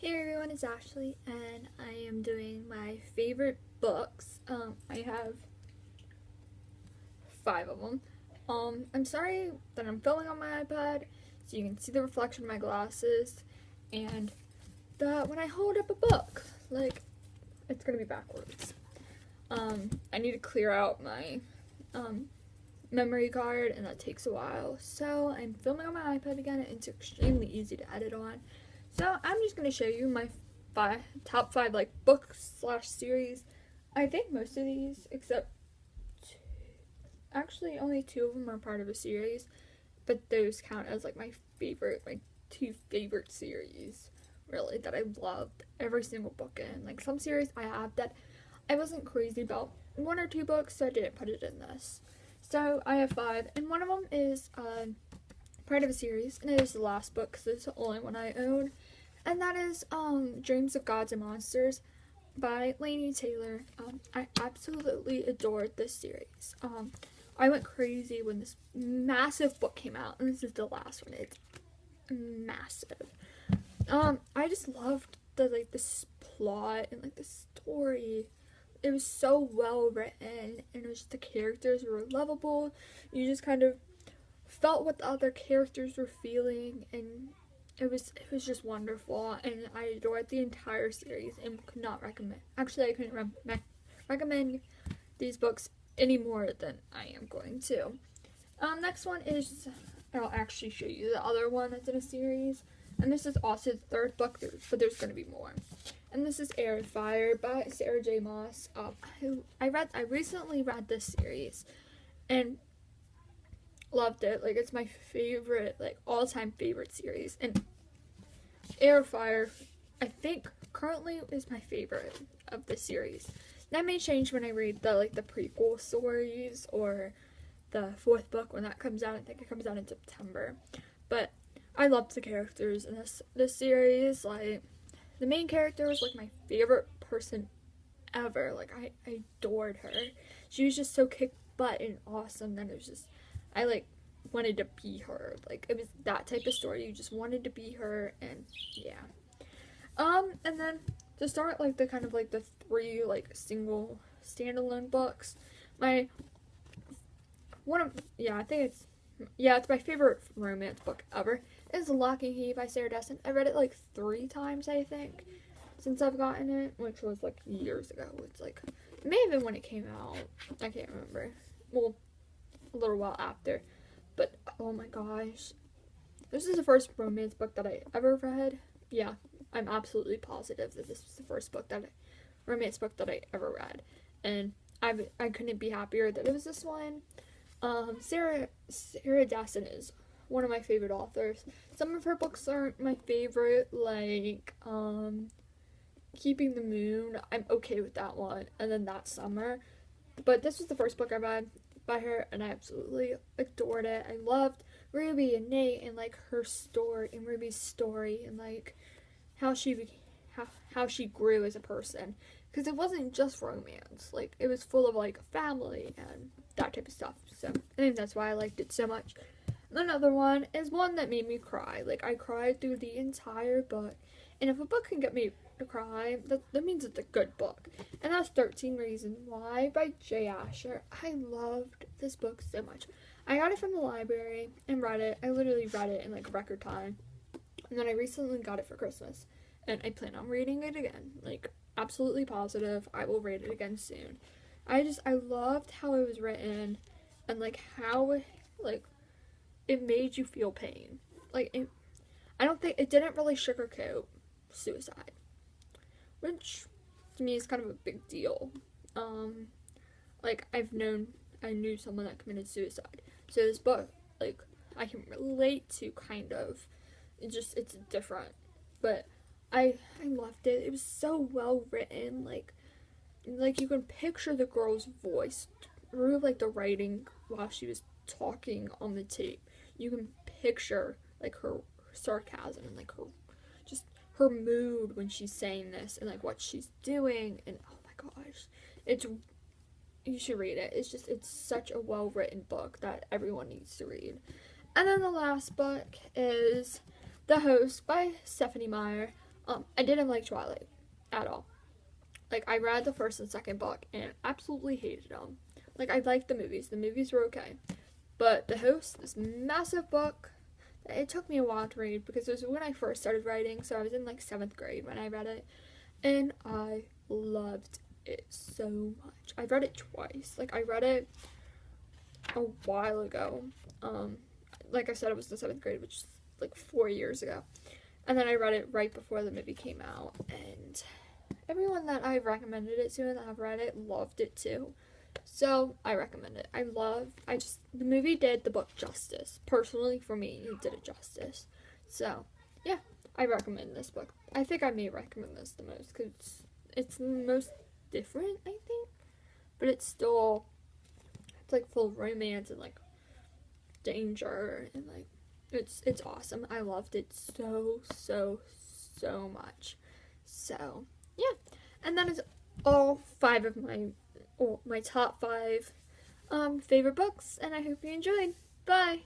Hey everyone, it's Ashley, and I am doing my favorite books. I have 5 of them. I'm sorry that I'm filming on my iPad, so you can see the reflection of my glasses, and that when I hold up a book, it's gonna be backwards. I need to clear out my memory card, and that takes a while. So I'm filming on my iPad again, and it's extremely easy to edit on. So I'm just gonna show you my top five books slash series. I think most of these, except actually only 2 of them are part of a series, but those count as my favorite, two favorite series, really, that I loved every single book in. Like some series I have that I wasn't crazy about 1 or 2 books, so I didn't put it in this. So I have 5, and one of them is part of a series, and it is the last book because it's the only one I own, and that is Dreams of Gods and Monsters by Laini Taylor. I absolutely adored this series. I went crazy when this massive book came out, and this is the last one. It's massive. I just loved this plot and the story. It was so well written, and it was just, the characters were lovable. You just kind of felt what the other characters were feeling, and it was just wonderful, and I adored the entire series and could not recommend. Actually, I couldn't recommend these books any more than I am going to. Next one is, I'll actually show you the other one that's in a series, and this is also the third book, but there's going to be more. And this is Air and Fire by Sarah J. Maas. I recently read this series, and loved it. It's my favorite, all-time favorite series. And Air Fire, I think, currently is my favorite of the series. That may change when I read the prequel stories or the 4th book when that comes out. I think it comes out in September. But I loved the characters in this series. The main character was my favorite person ever. I adored her. She was just so kick butt and awesome that it was just, I wanted to be her. It was that type of story. You just wanted to be her, and yeah. And then to start the kind of the 3 single standalone books, I think it's my favorite romance book ever. It's Lock and Key by Sarah Dessen. I read it 3 times, I think, since I've gotten it, which was years ago. It's it may have been when it came out. I can't remember. Well, a little while after. But oh my gosh, this is the first romance book that I ever read. Yeah, I'm absolutely positive that this was the first romance book that I ever read, and I couldn't be happier that it was this one. Sarah Dessen is one of my favorite authors. Some of her books aren't my favorite, Keeping the Moon. I'm okay with that one, and then That Summer. But this was the first book I read by her, and I absolutely adored it. I loved Ruby and Nate and her story and Ruby's story, and how she grew as a person, because it wasn't just romance. It was full of family and that type of stuff. So I think that's why I liked it so much. Another one is one that made me cry. I cried through the entire book, and if a book can get me to cry, that means it's a good book. And that's 13 Reasons Why by Jay Asher. I loved this book so much. I got it from the library and read it. I literally read it in record time. And then I recently got it for Christmas, and I plan on reading it again. Absolutely positive I will read it again soon. I loved how it was written, and how it made you feel pain. I don't think it didn't really sugarcoat suicide, which to me is kind of a big deal. I knew someone that committed suicide, so this book, I can relate to kind of. It's different, but I loved it. It was so well written. You can picture the girl's voice through the writing while she was talking on the tape. You can picture her sarcasm and her mood when she's saying this, and what she's doing, and oh my gosh, you should read it. It's such a well written book that everyone needs to read. And then the last book is The Host by Stephenie Meyer. I didn't like Twilight at all. Like, I read the first and second book and absolutely hated them. Like, I liked the movies. The movies were okay. But The Host, this massive book, it took me a while to read because it was when I first started writing, so I was in like 7th grade when I read it, and I loved it so much. I read it twice. Like, I read it a while ago. Like I said, it was in 7th grade, which is like 4 years ago. And then I read it right before the movie came out, and everyone that I've recommended it to and that have read it loved it too. So I recommend it. The movie did the book justice. Personally, for me, it did it justice. So, yeah, I recommend this book. I think I may recommend this the most because it's the most different, I think. But it's like full of romance and like danger and like it's awesome. I loved it so much. So, yeah. And that is all 5 of my top 5 favorite books, and I hope you enjoyed. Bye!